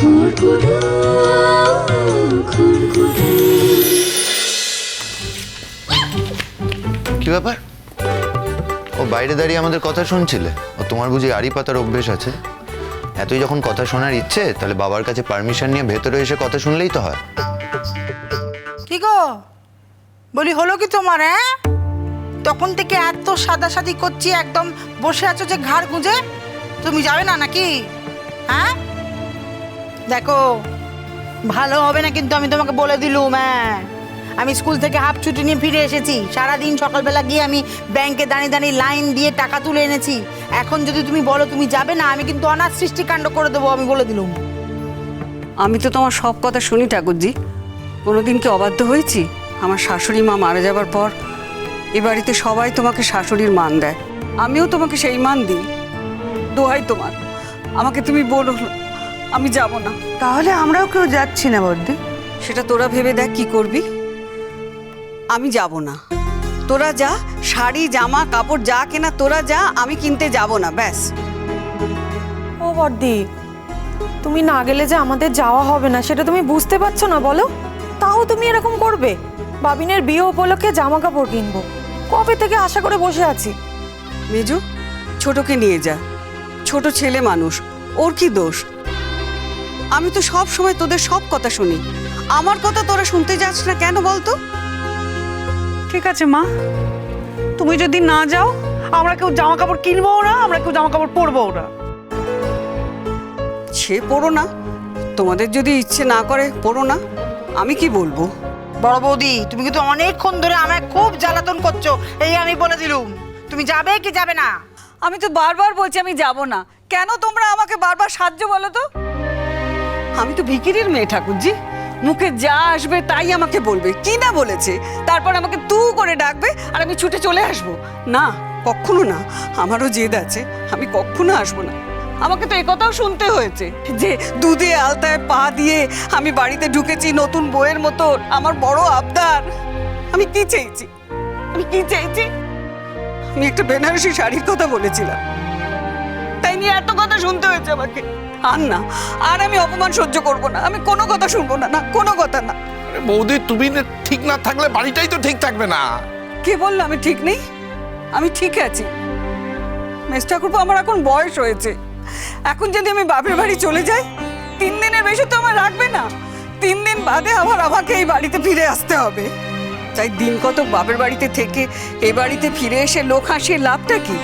কি ব্যাপার? ও বাইরে দাঁড়িয়ে আমাদের কথা শুনছিলে? ও তোমার বুঝি আড়ি পাতার অভ্যেস আছে? এতই যখন কথা শোনার ইচ্ছে, তাহলে বাবার কাছে পারমিশন নিয়ে ভেতরে এসে কথা শুনলেই তো হয়। কি গো বলি, হলো কি তোমার? তখন থেকে এত সাদাসাদি করছি, একদম বসে আছো যে ঘাড় গুঁজে। তুমি যাবে না নাকি? হ্যাঁ দেখো, ভালো হবে না কিন্তু, আমি তোমাকে বলে দিলুম। আমি স্কুল থেকে হাফ ছুটি নিয়ে ফিরে এসেছি। সারাদিন সকালবেলা গিয়ে আমি ব্যাংকে দাঁড়িয়ে দাঁড়িয়ে লাইন দিয়ে টাকা তুলে এনেছি। এখন যদি তুমি বলো তুমি যাবে না, আমি কিন্তু অনাথ সৃষ্টিকাণ্ড করে দেবো, আমি বলে দিলুম। আমি তো তোমার সব কথা শুনি ঠাকুরজি, কোনোদিন কি অবাধ্য হয়েছি? আমার শাশুড়ি মা মারা যাবার পর এ বাড়িতে সবাই তোমাকে শাশুড়ির মান দেয়, আমিও তোমাকে সেই মান দিই। দোহাই তোমার, আমাকে তুমি বলো, আমি যাব না। তাহলে আমরাও কেউ যাচ্ছি না বর্দি। সেটা তোরা ভেবে দেখ কি করবি। আমি যাব না, তোরা যা, শাড়ি জামা কাপড় যা কেনা তোরা যা, আমি কিনতে যাব না, ব্যাস। ও বর্দি, তুমি না গেলে যে আমাদের যাওয়া হবে না সেটা তুমি বুঝতে পারছো না বলো? তাও তুমি এরকম করবে? বাবিনের বিয়ে উপলক্ষে জামা কাপড় কিনবো, কবে থেকে আশা করে বসে আছি। মেজু, ছোটকে নিয়ে যা, ছোট ছেলে মানুষ, ওর কি দোষ? আমি তো সব সময় তোদের সব কথা শুনি, আমার কথা তোরা শুনতে যাস না কেন বলতো? ঠিক আছে মা, তুমি যদি না যাও আমরা কেউ জামা কাপড় কিনবো না, আমরা কেউ জামা কাপড় পরবো না। সে পড়ো না, তোমাদের যদি ইচ্ছে না করে পড়ো না, আমি কি বলবো? বড় বৌদি, তুমি কিন্তু অনেকক্ষণ ধরে আমায় খুব জ্বালাতন করছো, এই আমি বলে দিলুম। তুমি যাবে কি যাবে না? আমি তো বারবার বলছি আমি যাব না, কেন তোমরা আমাকে বারবার সাহায্য বলো তো? আমি তো ভিখিরির মেয়ে ঠাকুরজি, মুখে যা আসবে তাই আমাকে বলবে, কি না বলেছে, তারপর আমাকে তু করে ডাকবে আর আমি ছুটে চলে আসবো? না, কখনো না, আমারও জেদ আছে, আমি কখনো আসবো না। আমাকে তো একথাও শুনতে হয়েছে যে দুধে আলতায় পা দিয়ে আমি বাড়িতে ঢুকেছি নতুন বউয়ের মতো, আমার বড় আবদার। আমি কি চেয়েছি? আমি কি চেয়েছি? আমি একটা বেনারসি শাড়ির কথা বলেছিলাম, তাই নিয়ে এত কথা শুনতে হয়েছে আমাকে। আর না, আর আমি অপমান সহ্য করব না, আমি কোনো কথা শুনবো না, না কোনো কথা না। বৌদি, তুমি ঠিক না থাকলে বাড়িটাই তো ঠিক থাকবে না। কে বললো আমি ঠিক নেই? আমি ঠিক আছি। মেজ ঠাকুরপো, আমার এখন বয়স হয়েছে, এখন যদি আমি বাপের বাড়ি চলে যাই 3 দিনের বেশি তো আমার রাখবে না। 3 দিন বাদে আবার আমাকে এই বাড়িতে ফিরে আসতে হবে। তাই দিন কত বাপের বাড়িতে থেকে এ বাড়িতে ফিরে এসে লোক হাসিয়ে লাভটা কি?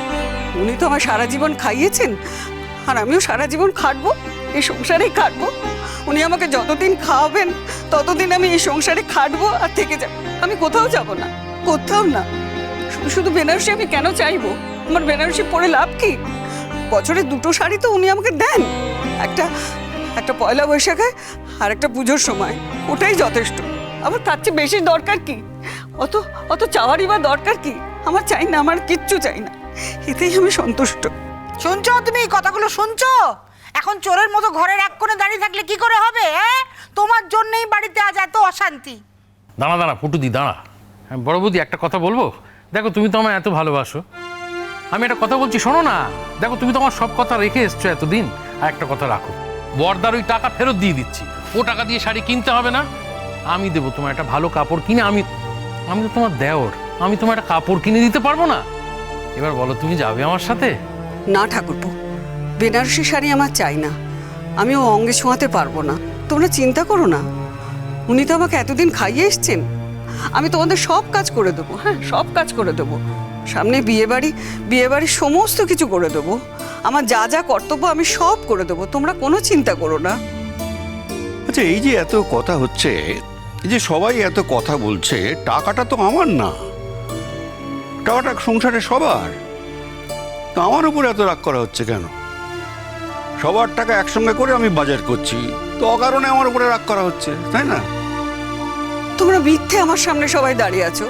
উনি তো আমার সারা জীবন খাইয়েছেন, আর আমিও সারা জীবন খাটবো, এই সংসারেই খাটবো। উনি আমাকে যতদিন খাওয়াবেন ততদিন আমি এই সংসারে খাটবো আর থেকে যাব। আমি কোথাও যাব না, কোথাও না। শুধু শুধু বেনারসি আমি কেন চাইবো? আমার বেনারসি পরে লাভ কি? বছরে 2টো শাড়ি তো উনি আমাকে দেন, একটা পয়লা বৈশাখে আর একটা পুজোর সময়, ওটাই যথেষ্ট। আমার তার চেয়ে বেশি দরকার কি? অত চাওয়ারই বা দরকার কি? আমার চাই না, আমার কিচ্ছু চাই না, এতেই আমি সন্তুষ্ট। শুনছো তুমি এই কথাগুলো? শুনছো? এখন চোরের মতো ঘরের এক কোণে দাঁড়িয়ে থাকলে কি করে হবে? তোমার জন্যই বাড়িতে আজ এত অশান্তি। দাঁড়া দাঁড়া ফুটুদি, দাঁড়া। বড় বৌদি, একটা কথা বলবো? দেখো, তুমি তো আমায় এত ভালোবাসো, আমি একটা কথা বলছি শোনো না। দেখো, তুমি তো আমার সব কথা রেখে এসছো এতদিন, আর একটা কথা রাখো, বর্দার ওই টাকা ফেরত দিয়ে দিচ্ছি, ও টাকা দিয়ে শাড়ি কিনতে হবে না, আমি দেবো তোমার একটা ভালো কাপড় কিনে। আমি তো তোমার দেওর, আমি তোমার একটা কাপড় কিনে দিতে পারবো না? এবার বলো, তুমি যাবে আমার সাথে? না ঠাকুরপো, বেনারসি শাড়ি আমার চাই না, আমি ও অঙ্গে ছোঁয়াতে পারবো না। তোমরা চিন্তা করো না, উনি তো আমাকে এতদিন খাইয়ে এসছেন, আমি তোমাদের সব কাজ করে দেবো। হ্যাঁ, সব কাজ করে দেবো, সামনে বিয়ে বাড়ি সমস্ত কিছু করে দেবো। আমার যা যা কর্তব্য আমি সব করে দেবো, তোমরা কোনো চিন্তা করো না। আচ্ছা, এই যে এত কথা হচ্ছে, এই যে সবাই এত কথা বলছে, টাকাটা তো আমার না, টাকাটা সংসারে সবার, তো আমার উপর এত রাগ করা হচ্ছে কেন? সবার টাকা একসঙ্গে করে আমি বাজার করছি, তো অকারণে আমার উপরে রাগ করা হচ্ছে, তাই না? তোমরা মিথ্যে আমার সামনে সবাই দাঁড়িয়ে আছো,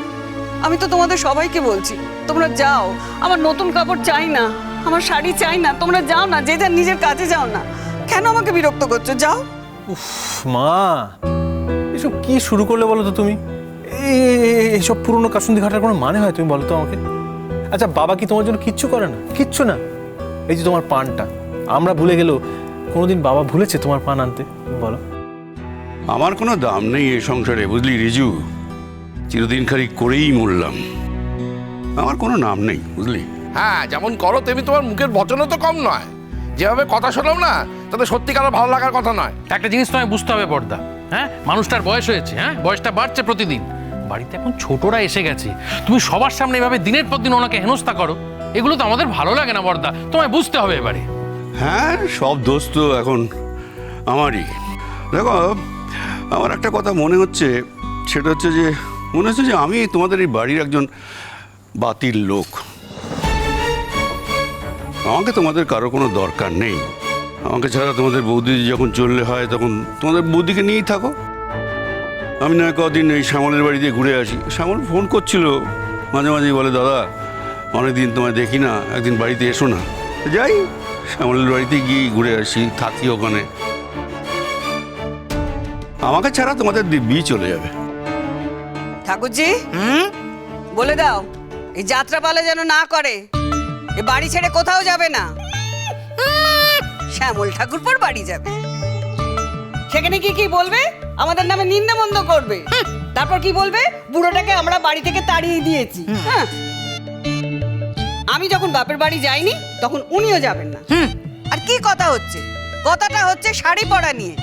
আমি তো তোমাদের সবাইকে বলছি তোমরা যাও, আমার নতুন কাপড় চাই না, আমার শাড়ি চাই না, তোমরা যাও না, যে যার নিজের কাজে যাও না, কেন আমাকে বিরক্ত করছো? যাও। উফ মা, এসব কি শুরু করলে বলো তো তুমি? এইসব পুরনো কাসুন্দি ঘাটার কোনো মানে হয়? তুমি বলো তো আমাকে। আচ্ছা, বাবা কি তোমার জন্য কিচ্ছু করে না? কিচ্ছু না। এই যে তোমার পানটা আমরা ভুলে গেলেও কোনোদিন বাবা ভুলেছে তোমার পান আনতে বলো? আমার কোনো দাম নেই এই সংসারে, বুঝলি রিজু? চিরদিন খালি করেই মরলাম, আমার কোনো নাম নেই, বুঝলি? হ্যাঁ, যেমন করো তেমনি তোমার মুখের বচনও তো কম নয়। যেভাবে কথা শোনাও না, তাতে সত্যিকার ভালো লাগার কথা নয়। একটা জিনিস তোমায় বুঝতে হবে বর্দা, হ্যাঁ, মানুষটার বয়স হয়েছে, হ্যাঁ, বয়সটা বাড়ছে প্রতিদিন, বাড়িতে এখন ছোটরা এসে গেছে, তুমি সবার সামনে এভাবে দিনের পর দিন ওনাকে হেনস্থা করো, এগুলো তো আমাদের ভালো লাগে না বর্দা, তোমায় বুঝতে হবে এবারে। হ্যাঁ, সব দোষ তো এখন আমারই। দেখো, আমার একটা কথা মনে হচ্ছে, সেটা হচ্ছে যে মনে হচ্ছে যে আমি তোমাদের এই বাড়ির একজন বাতিল লোক। আমাকে তোমাদের কারো কোনো দরকার নেই। আমাকে ছাড়া তোমাদের বৌদি যখন চললে হয় তখন তোমাদের বৌদিকে নিয়েই থাকো। আমি না কদিন এই শ্যামলের বাড়ি দিয়ে ঘুরে আসি। শ্যামল ফোন করছিল মাঝে মাঝেই, বলে দাদা অনেকদিন তোমায় দেখি না, একদিন বাড়িতে এসো না। যাই, শ্যামলের বাড়িতে গিয়ে ঘুরে আসি, থাকি ওখানে। আমাকে ছাড়া তোমাদের দিব্যি চলে যাবে। ঠাকুরজি, বলে দাও এই যাত্রা পালা যেন না করে, এ বাড়ি ছেড়ে কোথাও যাবে না। শ্যামল ঠাকুরপোর বাড়ি যাবে, সেখানে কি কি বলবে? আমাদের নামে নিন্দামন্দ করবে, তারপর কি বলবে? বুড়োটাকে আমরা বাড়ি থেকে তাড়িয়ে দিয়েছি। হ্যাঁ, আমি যখন বাপের বাড়ি যাইনি তখন উনিও যাবেন না। আর কি কথা হচ্ছে? কথাটা হচ্ছে শাড়ি পরা নিয়ে,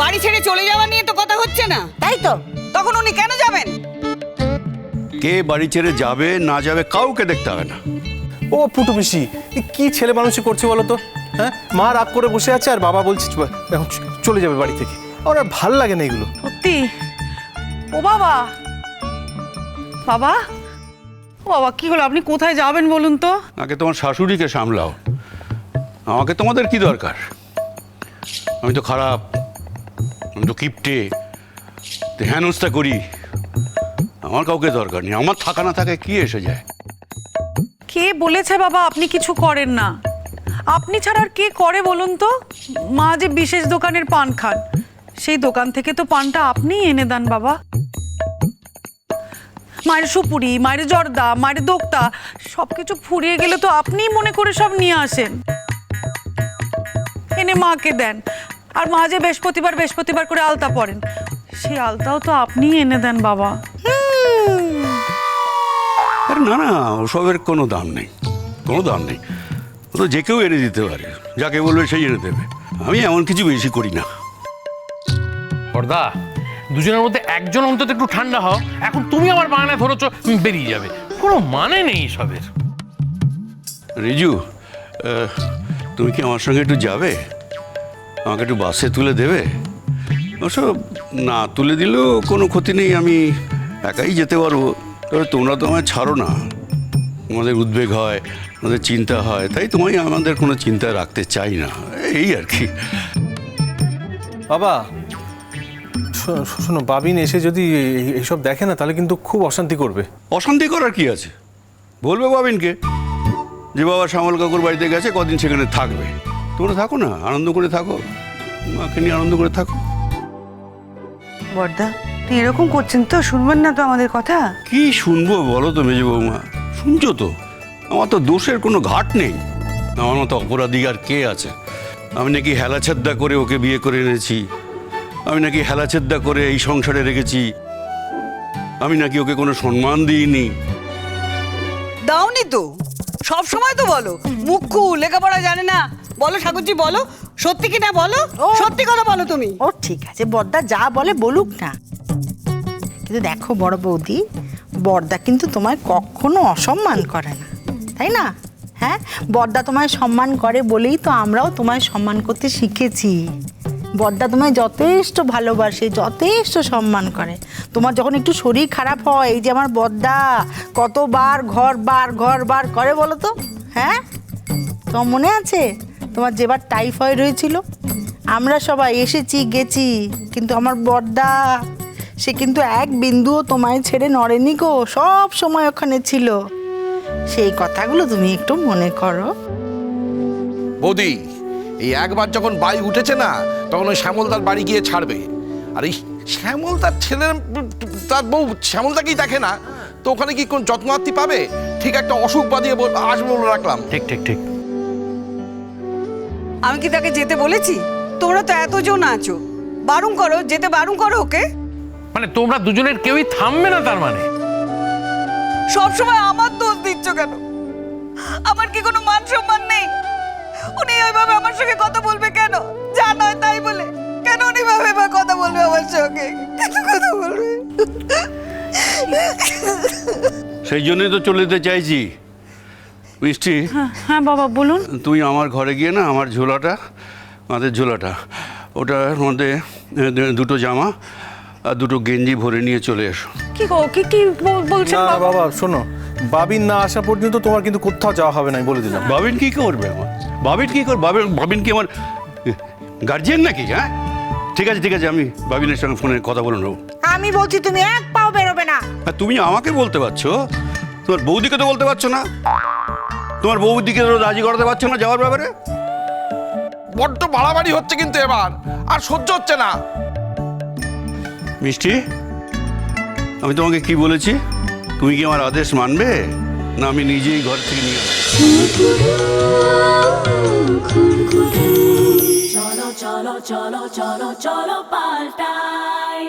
বাড়ি ছেড়ে চলে যাওয়া নিয়ে তো কথা হচ্ছে না, তাই তো? তখন উনি কেন যাবেন? কে বাড়ি ছেড়ে যাবে না যাবে কাউকে দেখতে হবে না। ও ফুটু পিসি, কি ছেলে মানুষই করছে বলো তো? হ্যাঁ, মা রাগ করে বসে আছে আর বাবা বলছে এখন চলে যাবে বাড়ি থেকে। আমার আর ভাল লাগে না এগুলো। সত্যি? ও বাবা, বাবা, ও বাবা, কি হলো? আপনি কোথায় যাবেন বলুন তো? আগে তোমার শাশুড়িকে সামলাও, আমাকে তোমাদের কি দরকার? আমি তো খারাপ, আমি তো কিপটে, হেনস্থা করি, আমার কাউকে দরকার নেই। আমার থাকা না থাকে কি এসে যায়? কে বলেছে বাবা আপনি কিছু করেন না? আপনি ছাড়া আর কে করে বলুন তো? মা যে বিশেষ দোকানের পান খান, সেই দোকান থেকে তো পানটা আপনিই এনে দেন বাবা। মায়ের সুপুরি, মায়ের জর্দা, মায়ের দোক্তা সবকিছু ফুরিয়ে গেলে তো আপনিই মনে করে সব নিয়ে আসেন, এনে মাকে দেন। আর মা যে বৃহস্পতিবার বৃহস্পতিবার করে আলতা পরেন, সেই আলতাও তো আপনিই এনে দেন বাবা। আরে না না, ওসবের কোনো দাম নেই, কোনো দাম নেই। ও তো যে কেউ এনে দিতে পারে, যাকে বলবে সেই এনে দেবে। আমি এমন কিছু বেশি করি না। বর্দা, দুজনের মধ্যে একজন অন্তত একটু ঠান্ডা হও। এখন তুমি আমার বাগানে ধরেছ, বেরিয়ে যাবে, কোনো মানে নেই সবের। রিজু, তুমি কি আমার সঙ্গে একটু যাবে? আমাকে একটু বাসে তুলে দেবে? অবশ্য না তুলে দিলেও কোনো ক্ষতি নেই, আমি একাই যেতে পারবো। তবে তোমরা তো আমায় ছাড়ো না, আমাদের উদ্বেগ হয়, আমাদের চিন্তা হয়, তাই তোমায় আমাদের কোনো চিন্তা রাখতে চাই না, এই আর কি। বাবা শোনো, বাবিন এসে যদি এইসব দেখে না তাহলে কিন্তু খুব অশান্তি করবে। অশান্তি করার কি আছে? বলবে বাবিনকে যে বাবা শ্যামল কাকুর বাড়িতে গেছে, কদিন সেখানে থাকবে। তোমরা থাকো না, আনন্দ করে থাকো, মাকে নিয়ে আনন্দ করে থাকো। বর্দা, আপনি এরকম করছেন তো? শুনবেন না তো আমাদের কথা? কি শুনবো বলো তো মেজে বৌমা? শুনছো তো, আমার তো দোষের কোনো ঘাট নেই। আমার মতো অপরাধী আর কে আছে? আমি নাকি হেলাছেদ্দা করে ওকে বিয়ে করে এনেছি, আমি নাকি হেলাছেদ্দা করে এই সংসারে রেখেছি, আমি নাকি ওকে কোনো সম্মান দিইনি। দাওনি তো, সব সময় তো বলো মুখ্যু, লেখাপড়া জানে না। বলো ঠাকুরজি, বলো সত্যি কি না, বলো সত্যি কথা বলো তুমি। ও ঠিক আছে, বড়দা যা বলে বলুক না, কিন্তু দেখো বড় বৌদি, বড়দা কিন্তু তোমায় কখনো অসম্মান করে না, তাই না? হ্যাঁ, বড়দা তোমায় সম্মান করে বলেই তো আমরাও তোমায় সম্মান করতে শিখেছি। বড়দা তোমায় যথেষ্ট ভালোবাসে, যথেষ্ট সম্মান করে। তোমার যখন একটু শরীর খারাপ হয়, এই যে আমার বড়দা কতবার ঘর বার করে বলো তো? হ্যাঁ, তোমার মনে আছে তোমার যেবার টাইফয়েড হয়েছিল? আমরা সবাই এসেছি গেছি, কিন্তু আমার বড়দা সে কিন্তু এক বিন্দুও তোমায় ছেড়ে নড়েনি গো, সব সময় ওখানে ছিল। সেই কথাগুলো তুমি একটু মনে করো। বৌদি, এই একবার যখন বাই উঠেছে না, তখন ওই শ্যামল তার বাড়ি গিয়ে ছাড়বে। আর এই শ্যামল তার ছেলে, তার বউ শ্যামলতাকেই দেখে না, তো ওখানে কি কোন যত্নার্থী পাবে? ঠিক একটা অসুখ বাদিয়ে আসবো বলে রাখলাম। ঠিক ঠিক ঠিক। আমি কি তাকে যেতে বলেছি? তোমরা তো এতজন আছো, বারণ করো, যেতে বারণ করো ওকে। মানে তোমরা দুজনের কেউই থামবে না তার মানে? সবসময় আমার দোষ দিচ্ছ কেন? আমার কি কোনো মান সম্মান নেই? উনি ওইভাবে আমার সঙ্গে কথা বলবে কেন? যা নয় তাই বলে কেন উনি ভাবে কথা বলবে আমার সঙ্গে? কেন কথা বলবে? সেই জন্যই তো চলে যেতে চাইছি। মিষ্টি, হ্যাঁ বাবা বলুন। তুই আমার ঘরে গিয়ে না আমার ঝোলাটা, আমাদের ঝোলাটা, ওটার মধ্যে দুটো জামা আর দুটো গেঞ্জি ভরে নিয়ে চলে এসো। কি গো, কি কি বলছেন না বাবা? বাবা শোনো, বাবিন না আসা পর্যন্ত তোমার কিন্তু কোথাও যাওয়া হবে না, আমি বলে দিলাম। বাবিন কি করবে আমার? বাবিন কি করবে? বাবিন কি আমার গার্জিয়ান নাকি? হ্যাঁ, ঠিক আছে ঠিক আছে, আমি বাবিনের সঙ্গে ফোনে কথা বলে নেবো। আমি বলছি তুমি এক পাও বেরোবে না। আর তুমি আমাকে বলতে পারছো, তোমার বৌদিকে তো বলতে পারছো না? তোমার বৌদিকে তো রাজি করাতে পারছো না যাওয়ার ব্যাপারে? বড্ড বাড়াবাড়ি হচ্ছে কিন্তু এবার, আর সহ্য হচ্ছে না। মিষ্টি, আমি তোমাকে কি বলেছি? তুমি কি আমার আদেশ মানবে, না আমি নিজেই ঘর থেকে নিয়ে আসবো? cholo cholo cholo cholo cholo paltai